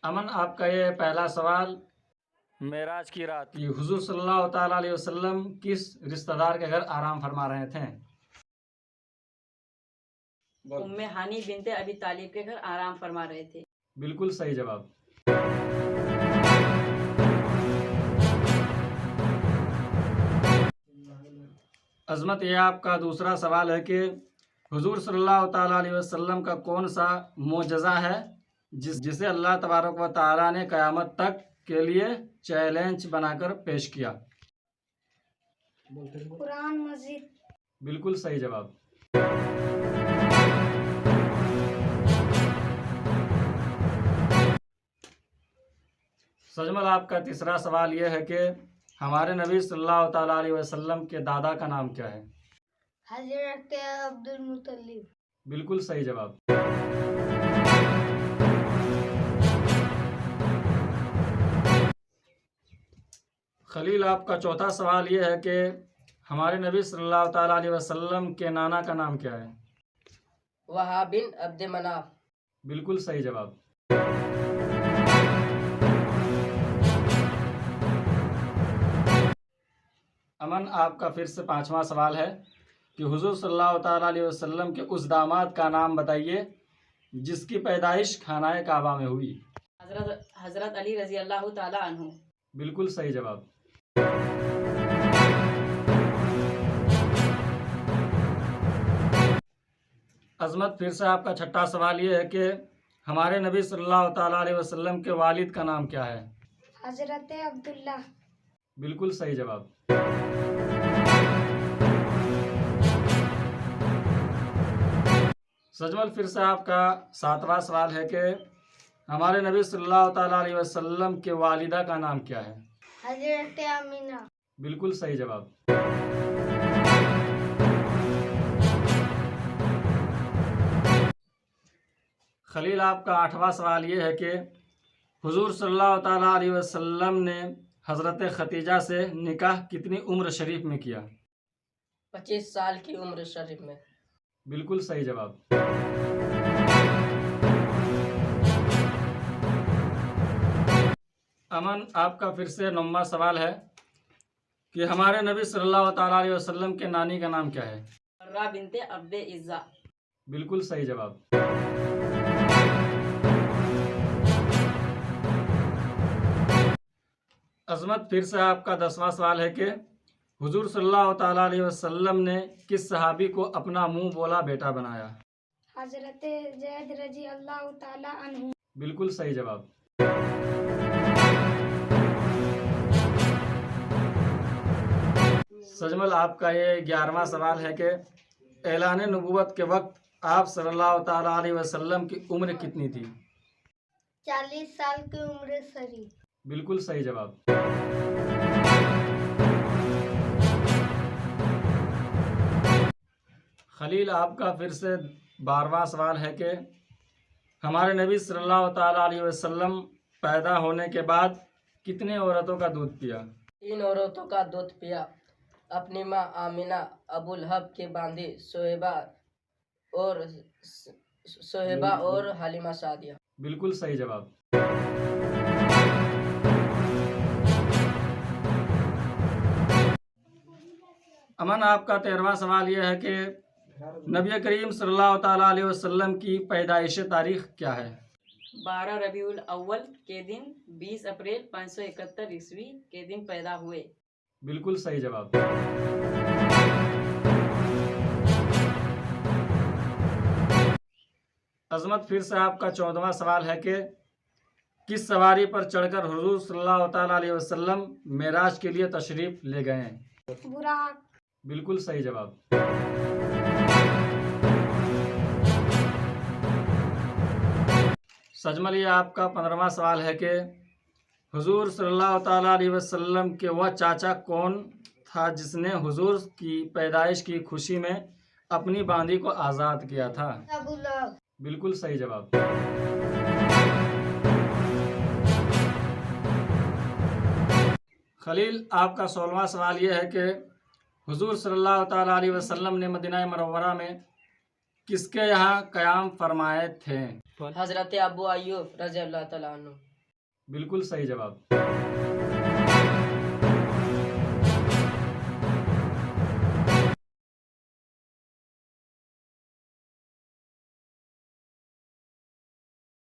امن آپ کا یہ پہلا سوال معراج کی رات کہ حضور صلی اللہ تعالیٰ علیہ وسلم کس رشتہ دار کے گھر آرام فرما رہے تھے؟ ام ہانی بنت ابی طالب کے گھر آرام فرما رہے تھے۔ بالکل صحیح جواب۔ عظمت، یہ آپ کا دوسرا سوال ہے کہ حضور صلی اللہ تعالیٰ علیہ وسلم کا کون سا معجزہ ہے جسے اللہ تبارک و تعالیٰ نے قیامت تک کے لیے چیلنج بنا کر پیش کیا؟ قرآن مجید۔ بالکل صحیح جواب۔ سجمل، آپ کا تیسرا سوال یہ ہے کہ ہمارے نبی صلی اللہ تعالیٰ علیہ وسلم کے دادا کا نام کیا ہے؟ حضرت عبد المطلب۔ بالکل صحیح جواب۔ خلیل، آپ کا چوتھا سوال یہ ہے کہ ہمارے نبی صلی اللہ تعالیٰ علیہ وسلم کے نانا کا نام کیا ہے؟ وہاب بن عبد مناف۔ بالکل صحیح جواب۔ امن، آپ کا پھر سے پانچواں سوال ہے کہ حضور صلی اللہ تعالیٰ علیہ وسلم کے اس داماد کا نام بتائیے جس کی پیدائش خانہ کعبہ میں ہوئی۔ حضرت علی رضی اللہ تعالی عنہ۔ بالکل صحیح جواب۔ عظمت، پھر سے آپ کا چھٹا سوال یہ ہے کہ ہمارے نبی صلی اللہ تعالیٰ علیہ وسلم کے والد کا نام کیا ہے؟ حضرت عبداللہ۔ بالکل صحیح جواب۔ سجمل، پھر سے آپ کا ساتواں سوال ہے کہ ہمارے نبی صلی اللہ تعالیٰ علیہ وسلم کے والدہ کا نام کیا ہے؟ حضرت آمینہ۔ بالکل صحیح جواب۔ خلیل، آپ کا آٹھواں سوال یہ ہے کہ حضور صلی اللہ تعالیٰ علیہ وسلم نے حضرت ختیجہ سے نکاح کتنی عمر شریف میں کیا؟ 25 سال کی عمر شریف میں۔ بالکل صحیح جواب۔ امن، آپ کا پھر سے 9واں سوال ہے کہ ہمارے نبی صلی اللہ تعالیٰ علیہ وسلم کے نانی کا نام کیا ہے؟ برہ بنت عبد عزا۔ بالکل صحیح جواب۔ عظمت، پھر سے آپ کا 10واں سوال ہے کہ حضور صلی اللہ تعالیٰ علیہ وسلم نے کس صحابی کو اپنا منہ بولا بیٹا بنایا؟ حضرت زید رضی اللہ تعالی عنہ۔ بالکل صحیح جواب۔ سجمل، آپ کا یہ 11واں سوال ہے کہ اعلان نبوت کے وقت آپ صلی اللہ تعالیٰ علیہ وسلم کی عمر کتنی تھی؟ 40 سال کی عمر شریف۔ بالکل صحیح جواب۔ خلیل، آپ کا پھر سے 12واں سوال ہے کہ ہمارے نبی صلی اللہ تعالیٰ علیہ وسلم پیدا ہونے کے بعد کتنے عورتوں کا دودھ پیا؟ 3 عورتوں کا دودھ پیا، اپنی ماں آمینہ، ابو لہب کی باندھی صہیبہ اور حلیمہ سعدیہ۔ بالکل صحیح جواب۔ امن، آپ کا 13واں سوال یہ ہے کہ نبی کریم صلی اللہ تعالیٰ علیہ وسلم کی پیدائش تاریخ کیا ہے؟ 12 ربیع الاول کے دن 20 اپریل 571 عیسوی کے دن پیدا ہوئے۔ بالکل صحیح جواب۔ عظمت، پھر سے آپ کا 14واں سوال ہے کہ کس سواری پر چڑھ کر حضور صلی اللہ تعالیٰ علیہ وسلم معراج کے لیے تشریف لے گئے ہیں؟ براق۔ بالکل صحیح جواب۔ سجمل، یہ آپ کا 15واں سوال ہے کہ حضور صلی اللہ تعالیٰ علیہ وسلم کے وہ چاچا کون تھا جس نے حضور کی پیدائش کی خوشی میں اپنی باندھی کو آزاد کیا تھا؟ ابو لہب۔ بالکل صحیح جواب۔ خلیل، آپ کا 16واں سوال یہ ہے کہ حضور صلی اللہ تعالیٰ علیہ وسلم نے مدینہ منورہ میں کس کے یہاں قیام فرمائے تھے؟ حضرت ابو ایوب رضی اللہ تعالیٰ عنہ۔ بالکل صحیح جواب.